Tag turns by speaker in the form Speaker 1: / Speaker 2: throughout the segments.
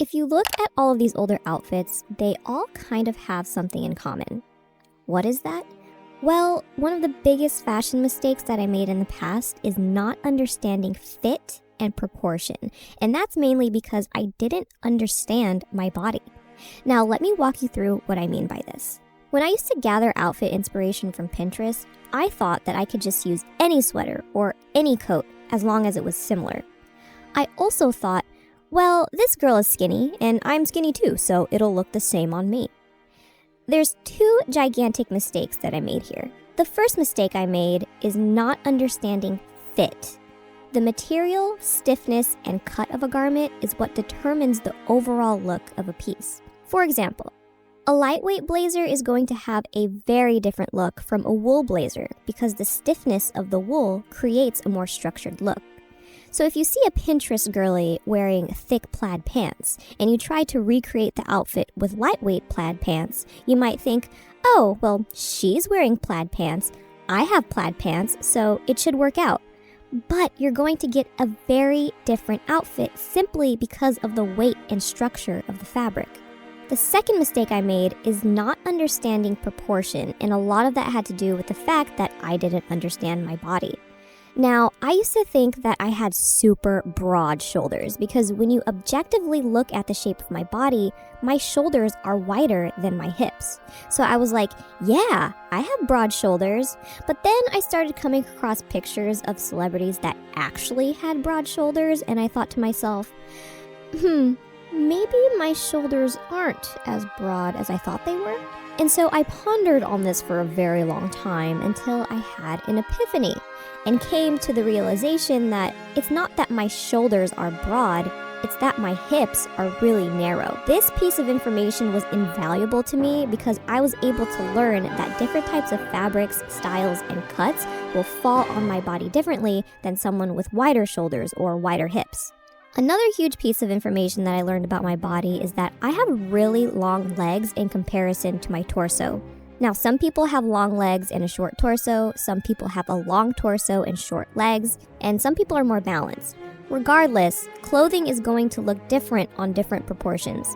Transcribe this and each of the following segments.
Speaker 1: If you look at all of these older outfits, they all kind of have something in common. What is that? Well, one of the biggest fashion mistakes that I made in the past is not understanding fit and proportion, and that's mainly because I didn't understand my body. Now, let me walk you through what I mean by this. When I used to gather outfit inspiration from Pinterest, I thought that I could just use any sweater or any coat as long as it was similar. I also thought, well, this girl is skinny and I'm skinny too, so it'll look the same on me. There's two gigantic mistakes that I made here. The first mistake I made is not understanding fit. The material, stiffness, and cut of a garment is what determines the overall look of a piece. For example, a lightweight blazer is going to have a very different look from a wool blazer because the stiffness of the wool creates a more structured look. So if you see a Pinterest girly wearing thick plaid pants and you try to recreate the outfit with lightweight plaid pants, you might think, oh, well, she's wearing plaid pants, I have plaid pants, so it should work out. But you're going to get a very different outfit simply because of the weight and structure of the fabric. The second mistake I made is not understanding proportion, and a lot of that had to do with the fact that I didn't understand my body. Now, I used to think that I had super broad shoulders because when you objectively look at the shape of my body, my shoulders are wider than my hips. So I was like, yeah, I have broad shoulders. But then I started coming across pictures of celebrities that actually had broad shoulders, and I thought to myself, maybe my shoulders aren't as broad as I thought they were. And so I pondered on this for a very long time until I had an epiphany and came to the realization that it's not that my shoulders are broad, it's that my hips are really narrow. This piece of information was invaluable to me because I was able to learn that different types of fabrics, styles, and cuts will fall on my body differently than someone with wider shoulders or wider hips. Another huge piece of information that I learned about my body is that I have really long legs in comparison to my torso. Now, some people have long legs and a short torso, some people have a long torso and short legs, and some people are more balanced. Regardless, clothing is going to look different on different proportions.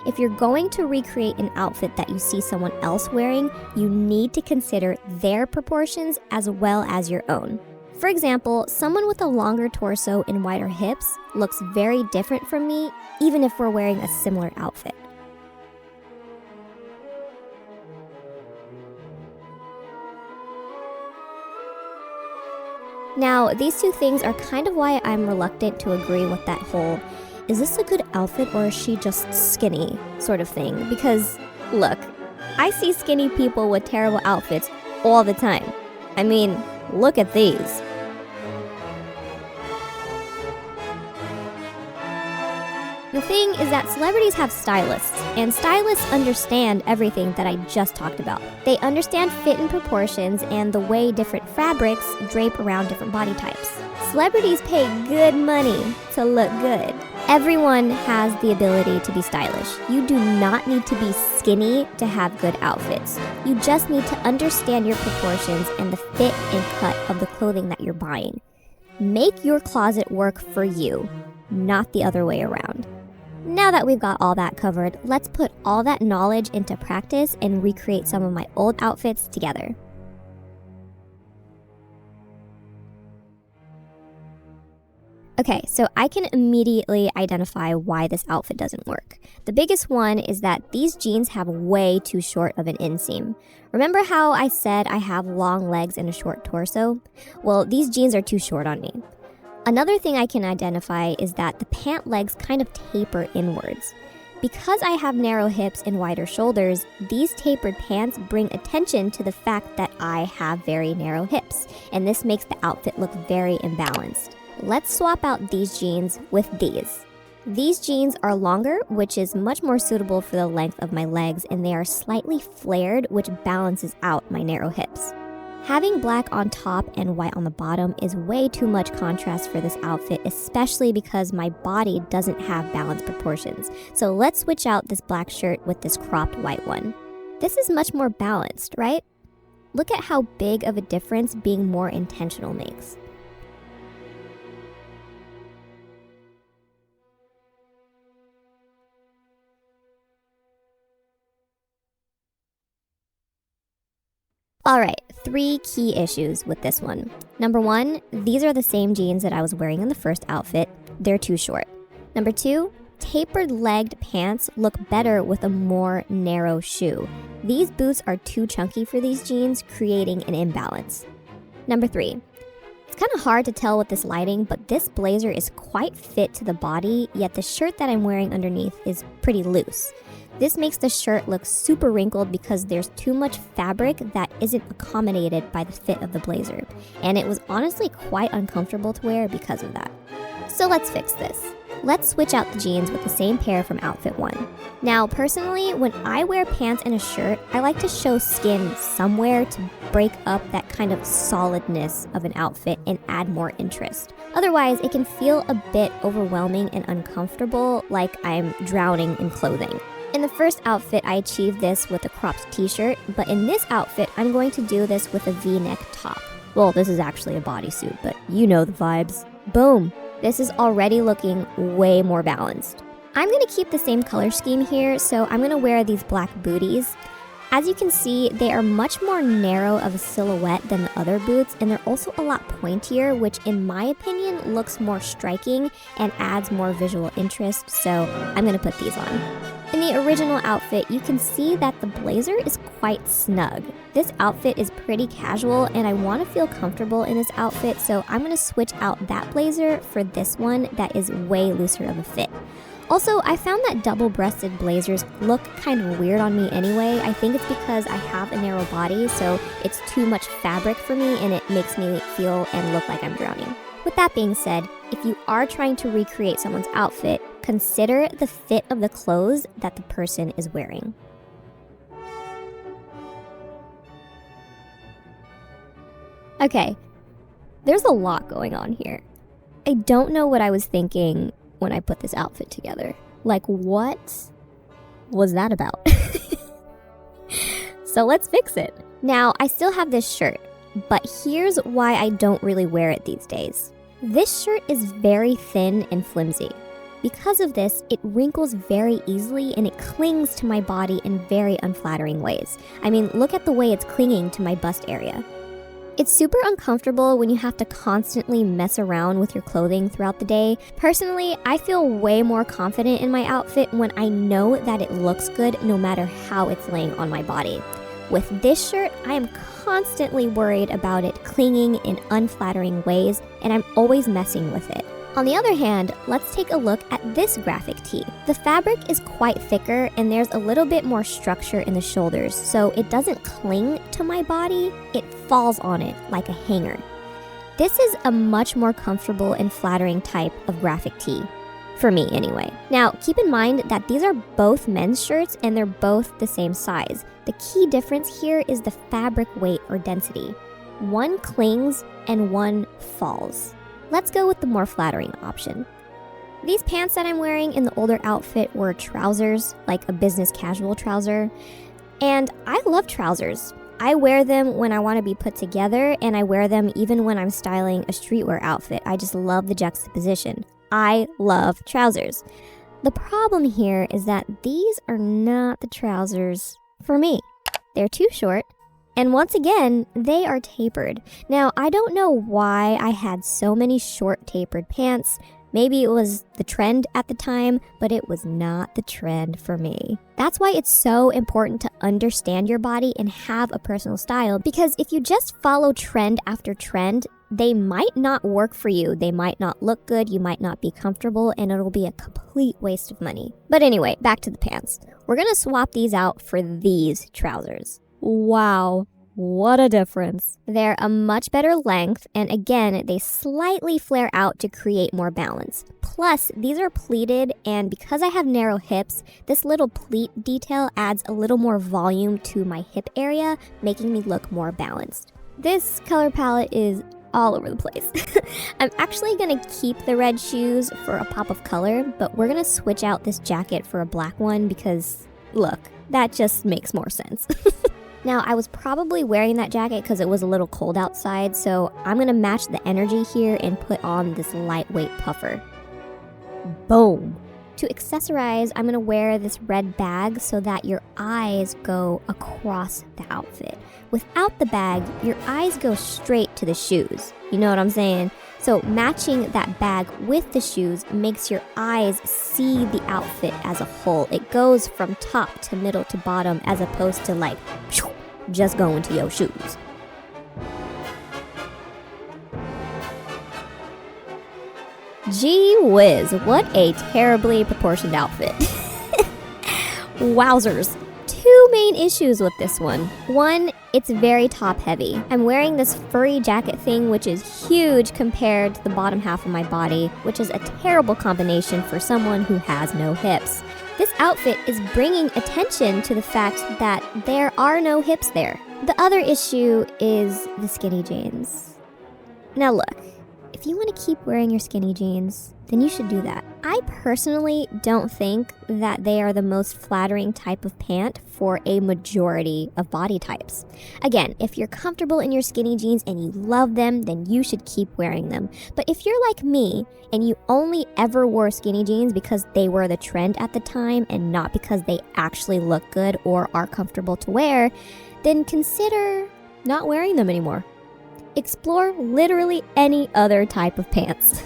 Speaker 1: If you're going to recreate an outfit that you see someone else wearing, you need to consider their proportions as well as your own. For example, someone with a longer torso and wider hips looks very different from me, even if we're wearing a similar outfit. Now, these two things are kind of why I'm reluctant to agree with that whole, is this a good outfit or is she just skinny sort of thing? Because, look, I see skinny people with terrible outfits all the time. I mean, look at these. The thing is that celebrities have stylists, and stylists understand everything that I just talked about. They understand fit and proportions and the way different fabrics drape around different body types. Celebrities pay good money to look good. Everyone has the ability to be stylish. You do not need to be skinny to have good outfits. You just need to understand your proportions and the fit and cut of the clothing that you're buying. Make your closet work for you, not the other way around. Now that we've got all that covered, let's put all that knowledge into practice and recreate some of my old outfits together. Okay, so I can immediately identify why this outfit doesn't work. The biggest one is that these jeans have way too short of an inseam. Remember how I said I have long legs and a short torso? Well, these jeans are too short on me. Another thing I can identify is that the pant legs kind of taper inwards. Because I have narrow hips and wider shoulders, these tapered pants bring attention to the fact that I have very narrow hips, and this makes the outfit look very imbalanced. Let's swap out these jeans with these. These jeans are longer, which is much more suitable for the length of my legs, and they are slightly flared, which balances out my narrow hips. Having black on top and white on the bottom is way too much contrast for this outfit, especially because my body doesn't have balanced proportions. So let's switch out this black shirt with this cropped white one. This is much more balanced, right? Look at how big of a difference being more intentional makes. Alright, 3 key issues with this one. Number 1, these are the same jeans that I was wearing in the first outfit. They're too short. Number 2, tapered legged pants look better with a more narrow shoe. These boots are too chunky for these jeans, creating an imbalance. Number 3, it's kind of hard to tell with this lighting, but this blazer is quite fit to the body, yet the shirt that I'm wearing underneath is pretty loose. This makes the shirt look super wrinkled because there's too much fabric that isn't accommodated by the fit of the blazer, and it was honestly quite uncomfortable to wear because of that. So let's fix this. Let's switch out the jeans with the same pair from outfit 1. Now, personally, when I wear pants and a shirt, I like to show skin somewhere to break up that kind of solidness of an outfit and add more interest. Otherwise, it can feel a bit overwhelming and uncomfortable, like I'm drowning in clothing. In the first outfit, I achieved this with a cropped t-shirt, but in this outfit, I'm going to do this with a v-neck top. Well, this is actually a bodysuit, but you know the vibes. Boom! This is already looking way more balanced. I'm going to keep the same color scheme here, so I'm going to wear these black booties. As you can see, they are much more narrow of a silhouette than the other boots, and they're also a lot pointier, which in my opinion looks more striking and adds more visual interest, so I'm going to put these on. In the original outfit, you can see that the blazer is quite snug. This outfit is pretty casual, and I want to feel comfortable in this outfit, so I'm going to switch out that blazer for this one that is way looser of a fit. Also, I found that double-breasted blazers look kind of weird on me anyway. I think it's because I have a narrow body, so it's too much fabric for me and it makes me feel and look like I'm drowning. With that being said, if you are trying to recreate someone's outfit, consider the fit of the clothes that the person is wearing. Okay, there's a lot going on here. I don't know what I was thinking when I put this outfit together. Like, what was that about? So let's fix it. Now, I still have this shirt, but here's why I don't really wear it these days. This shirt is very thin and flimsy. Because of this, it wrinkles very easily and it clings to my body in very unflattering ways. I mean, look at the way it's clinging to my bust area. It's super uncomfortable when you have to constantly mess around with your clothing throughout the day. Personally, I feel way more confident in my outfit when I know that it looks good no matter how it's laying on my body. With this shirt, I am constantly worried about it clinging in unflattering ways, and I'm always messing with it. On the other hand, let's take a look at this graphic tee. The fabric is quite thicker and there's a little bit more structure in the shoulders, so it doesn't cling to my body, it falls on it like a hanger. This is a much more comfortable and flattering type of graphic tee. For me, anyway. Now, keep in mind that these are both men's shirts and they're both the same size. The key difference here is the fabric weight or density. One clings and one falls. Let's go with the more flattering option. These pants that I'm wearing in the older outfit were trousers, like a business casual trouser. And I love trousers. I wear them when I want to be put together, and I wear them even when I'm styling a streetwear outfit. I just love the juxtaposition. I love trousers. The problem here is that these are not the trousers for me. They're too short, and once again, they are tapered. Now, I don't know why I had so many short tapered pants. Maybe it was the trend at the time, but it was not the trend for me. That's why it's so important to understand your body and have a personal style, because if you just follow trend after trend, they might not work for you. They might not look good, you might not be comfortable, and it'll be a complete waste of money. But anyway, back to the pants. We're gonna swap these out for these trousers. Wow, what a difference. They're a much better length, and again, they slightly flare out to create more balance. Plus, these are pleated, and because I have narrow hips, this little pleat detail adds a little more volume to my hip area, making me look more balanced. This color palette is all over the place. I'm actually gonna keep the red shoes for a pop of color, but we're gonna switch out this jacket for a black one because, look, that just makes more sense. Now, I was probably wearing that jacket because it was a little cold outside, so I'm gonna match the energy here and put on this lightweight puffer. Boom! To accessorize, I'm gonna wear this red bag so that your eyes go across the outfit. Without the bag, your eyes go straight to the shoes. You know what I'm saying? So matching that bag with the shoes makes your eyes see the outfit as a whole. It goes from top to middle to bottom as opposed to like just going to your shoes. Gee whiz, what a terribly proportioned outfit. Wowzers. Two main issues with this one. One, it's very top heavy. I'm wearing this furry jacket thing which is huge compared to the bottom half of my body, which is a terrible combination for someone who has no hips. This outfit is bringing attention to the fact that there are no hips there. The other issue is the skinny jeans. Now look, if you want to keep wearing your skinny jeans, then you should do that. I personally don't think that they are the most flattering type of pant for a majority of body types. Again, if you're comfortable in your skinny jeans and you love them, then you should keep wearing them. But if you're like me and you only ever wore skinny jeans because they were the trend at the time and not because they actually look good or are comfortable to wear, then consider not wearing them anymore. Explore literally any other type of pants.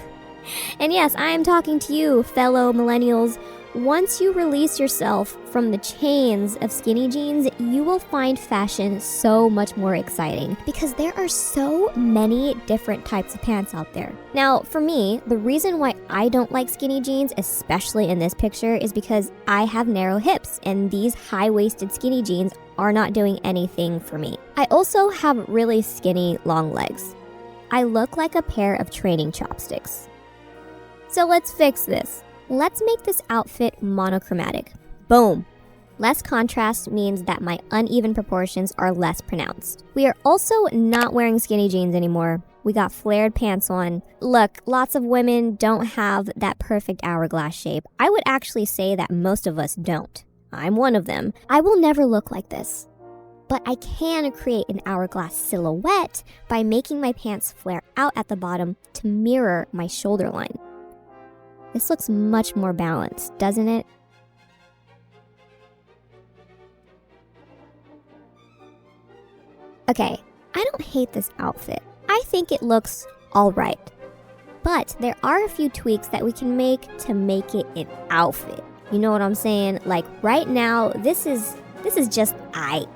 Speaker 1: And yes, I am talking to you, fellow millennials. Once you release yourself from the chains of skinny jeans, you will find fashion so much more exciting because there are so many different types of pants out there. Now, for me, the reason why I don't like skinny jeans, especially in this picture, is because I have narrow hips and these high-waisted skinny jeans are not doing anything for me. I also have really skinny long legs. I look like a pair of training chopsticks. So let's fix this. Let's make this outfit monochromatic. Boom. Less contrast means that my uneven proportions are less pronounced. We are also not wearing skinny jeans anymore. We got flared pants on. Look, lots of women don't have that perfect hourglass shape. I would actually say that most of us don't. I'm one of them. I will never look like this. But I can create an hourglass silhouette by making my pants flare out at the bottom to mirror my shoulder line. This looks much more balanced, doesn't it? Okay, I don't hate this outfit. I think it looks alright. But there are a few tweaks that we can make to make it an outfit. You know what I'm saying? Like right now, this is just aight.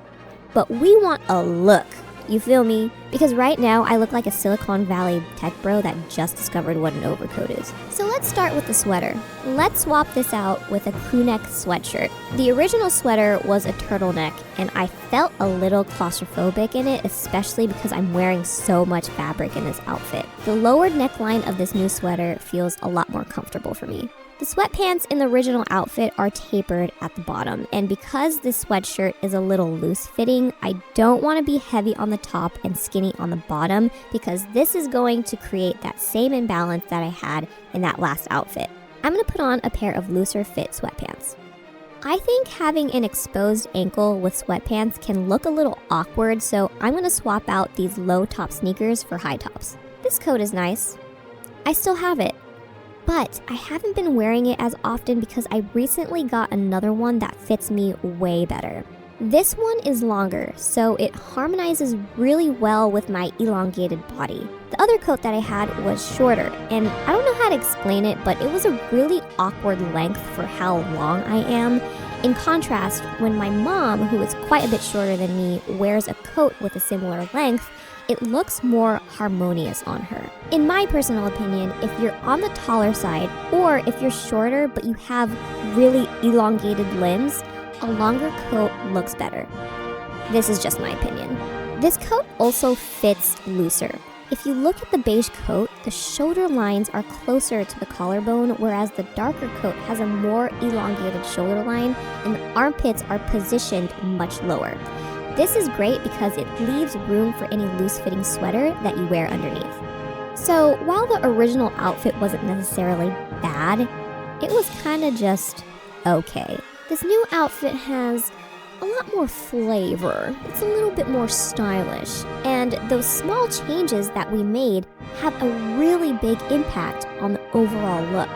Speaker 1: But we want a look. You feel me? Because right now, I look like a Silicon Valley tech bro that just discovered what an overcoat is. So let's start with the sweater. Let's swap this out with a crew neck sweatshirt. The original sweater was a turtleneck, and I felt a little claustrophobic in it, especially because I'm wearing so much fabric in this outfit. The lowered neckline of this new sweater feels a lot more comfortable for me. The sweatpants in the original outfit are tapered at the bottom, and because this sweatshirt is a little loose fitting, I don't want to be heavy on the top and skinny on the bottom because this is going to create that same imbalance that I had in that last outfit. I'm going to put on a pair of looser fit sweatpants. I think having an exposed ankle with sweatpants can look a little awkward, so I'm going to swap out these low top sneakers for high tops. This coat is nice. I still have it. But I haven't been wearing it as often because I recently got another one that fits me way better. This one is longer, so it harmonizes really well with my elongated body. The other coat that I had was shorter, and I don't know how to explain it, but it was a really awkward length for how long I am. In contrast, when my mom, who is quite a bit shorter than me, wears a coat with a similar length, it looks more harmonious on her. In my personal opinion, if you're on the taller side, or if you're shorter but you have really elongated limbs, a longer coat looks better. This is just my opinion. This coat also fits looser. If you look at the beige coat, the shoulder lines are closer to the collarbone, whereas the darker coat has a more elongated shoulder line and the armpits are positioned much lower. This is great because it leaves room for any loose-fitting sweater that you wear underneath. So while the original outfit wasn't necessarily bad, it was kind of just okay. This new outfit has a lot more flavor. It's a little bit more stylish. And those small changes that we made have a really big impact on the overall look.